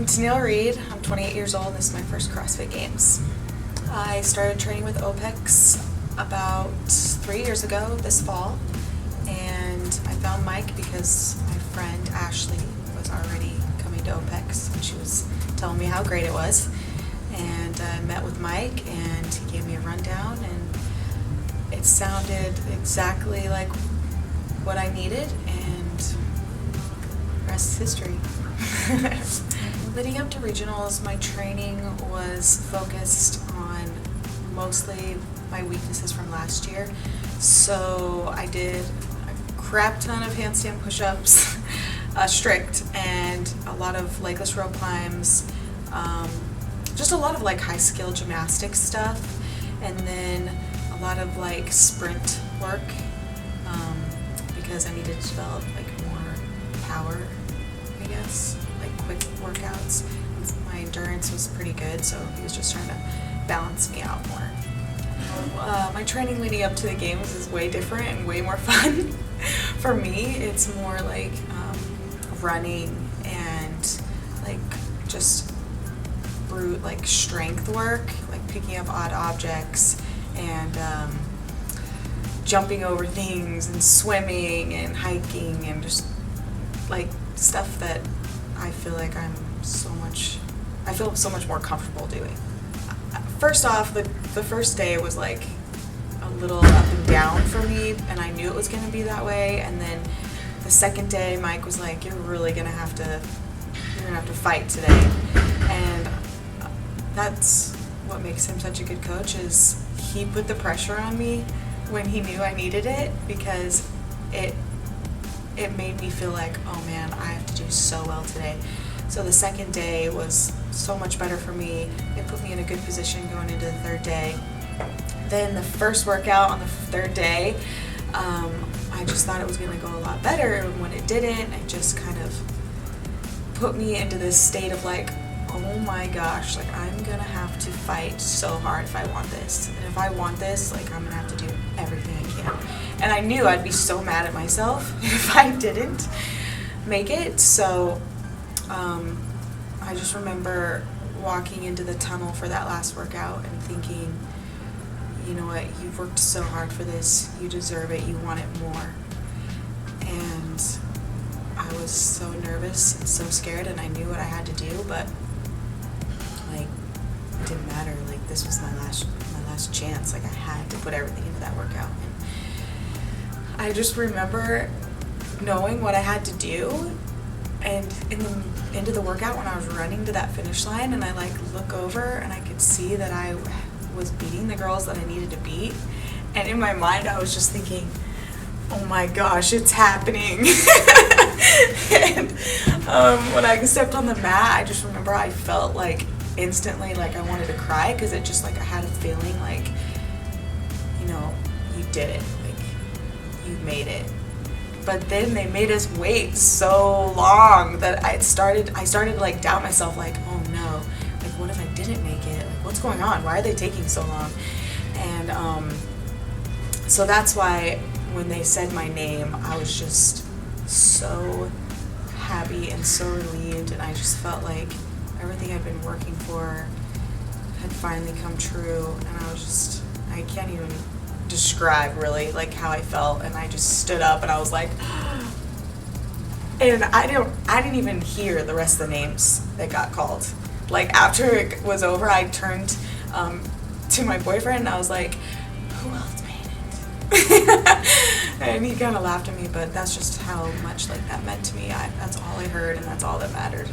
I'm Tennil Reed. I'm 28 years old. This is my first CrossFit Games. I started training with OPEX about 3 years ago this fall, and I found Mike because my friend Ashley was already coming to OPEX and she was telling me how great it was. And I met with Mike and he gave me a rundown, and it sounded exactly like what I needed, and the rest is history. Leading up to regionals, my training was focused on mostly my weaknesses from last year. So I did a crap ton of handstand push-ups, strict, and a lot of legless rope climbs, just a lot of like high skill gymnastics stuff, and then a lot of like sprint work, because I needed to develop like more power, I guess, like quick workouts. My endurance was pretty good, so he was just trying to balance me out more. My training leading up to the games is way different and way more fun. For me, it's more like running and like just brute like strength work, like picking up odd objects and jumping over things and swimming and hiking and just like stuff that I feel like I feel so much more comfortable doing. First off, the first day was like a little up and down for me, and I knew it was going to be that way. And then the second day, Mike was like, "You're gonna have to fight today," and that's what makes him such a good coach. Is he put the pressure on me when he knew I needed it, because it made me feel like, oh man, I have to do so well today. So the second day was so much better for me. It put me in a good position going into the third day. Then the first workout on the third day, I just thought it was going to go a lot better, and when it didn't, it just kind of put me into this state of like, oh my gosh, like I'm going to have to fight so hard if I want this. And if I want this, like I'm going to have to do everything I can. And I knew I'd be so mad at myself if I didn't make it. So I just remember walking into the tunnel for that last workout and thinking, you know what, you've worked so hard for this, you deserve it, you want it more. And I was so nervous and so scared, and I knew what I had to do, but like it didn't matter. Like this was my last chance. Like I had to put everything into that workout. And I just remember knowing what I had to do, and into the workout when I was running to that finish line, and I like look over and I could see that I was beating the girls that I needed to beat, and in my mind I was just thinking, oh my gosh, it's happening. And when I stepped on the mat, I just remember I felt like instantly like I wanted to cry, because it just like I had a feeling like, you know, you did it, like you made it. But then they made us wait so long that I started to like doubt myself, like, oh no, like what if I didn't make it? Like what's going on? Why are they taking so long? And so that's why when they said my name, I was just so happy and so relieved, and I just felt like everything I'd been working for had finally come true, and I can't even describe really like how I felt. And I just stood up and I was like, and I didn't even hear the rest of the names that got called. Like after it was over, I turned to my boyfriend and I was like, who else made it? And he kind of laughed at me, but that's just how much like that meant to me. That's all I heard, and that's all that mattered.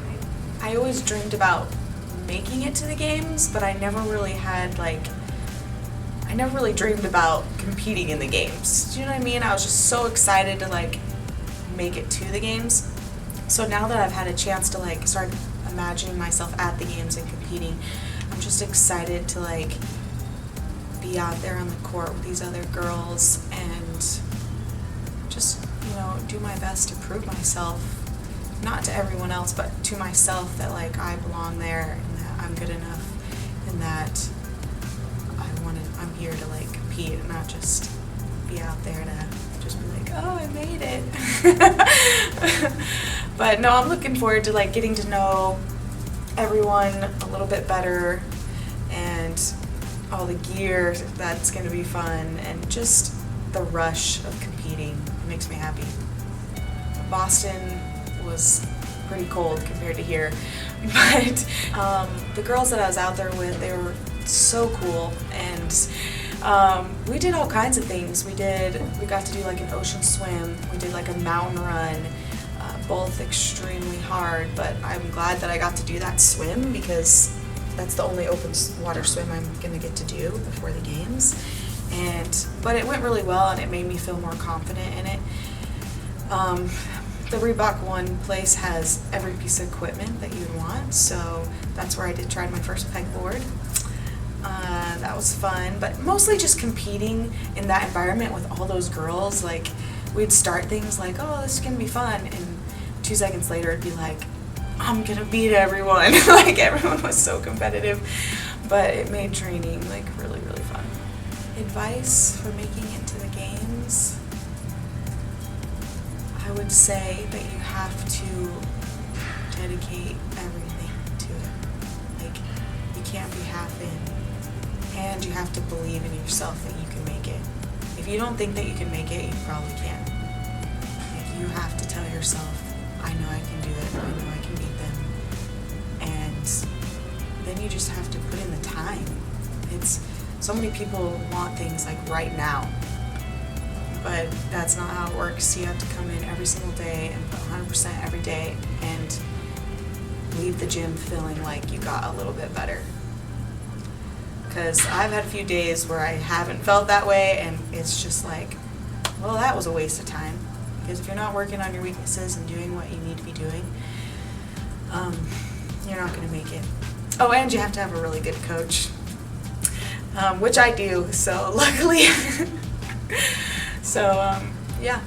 I always dreamed about making it to the games, but I never really dreamed about competing in the games. Do you know what I mean? I was just so excited to like make it to the games. So now that I've had a chance to like start imagining myself at the games and competing, I'm just excited to like be out there on the court with these other girls and just, you know, do my best to prove myself, not to everyone else, but to myself, that like I belong there and that I'm good enough and that I'm here to like compete and not just be out there to just be like, oh, I made it. But no, I'm looking forward to like getting to know everyone a little bit better, and all the gear, that's going to be fun, and just the rush of competing makes me happy. Boston was pretty cold compared to here, but the girls that I was out there with, they were so cool, and we did all kinds of things. We got to do like an ocean swim, we did like a mountain run, both extremely hard, but I'm glad that I got to do that swim because that's the only open water swim I'm going to get to do before the games. But it went really well, and it made me feel more confident in it. The Reebok One place has every piece of equipment that you'd want, so that's where I tried my first pegboard. That was fun, but mostly just competing in that environment with all those girls. Like, we'd start things like, oh, this is going to be fun, and 2 seconds later it'd be like, I'm going to beat everyone. Like, everyone was so competitive, but it made training like really, really fun. Advice for making it to the games? I would say that you have to dedicate everything to it. Like, you can't be half in, and you have to believe in yourself that you can make it. If you don't think that you can make it, you probably can't. Like, you have to tell yourself, I know I can do it, I know I can beat them, and then you just have to put in the time. So many people want things like right now, but that's not how it works. You have to come in every single day and put 100% every day and leave the gym feeling like you got a little bit better. Because I've had a few days where I haven't felt that way, and it's just like, well, that was a waste of time. Because if you're not working on your weaknesses and doing what you need to be doing, you're not going to make it. Oh, and you have to have a really good coach, which I do, so luckily. So, yeah.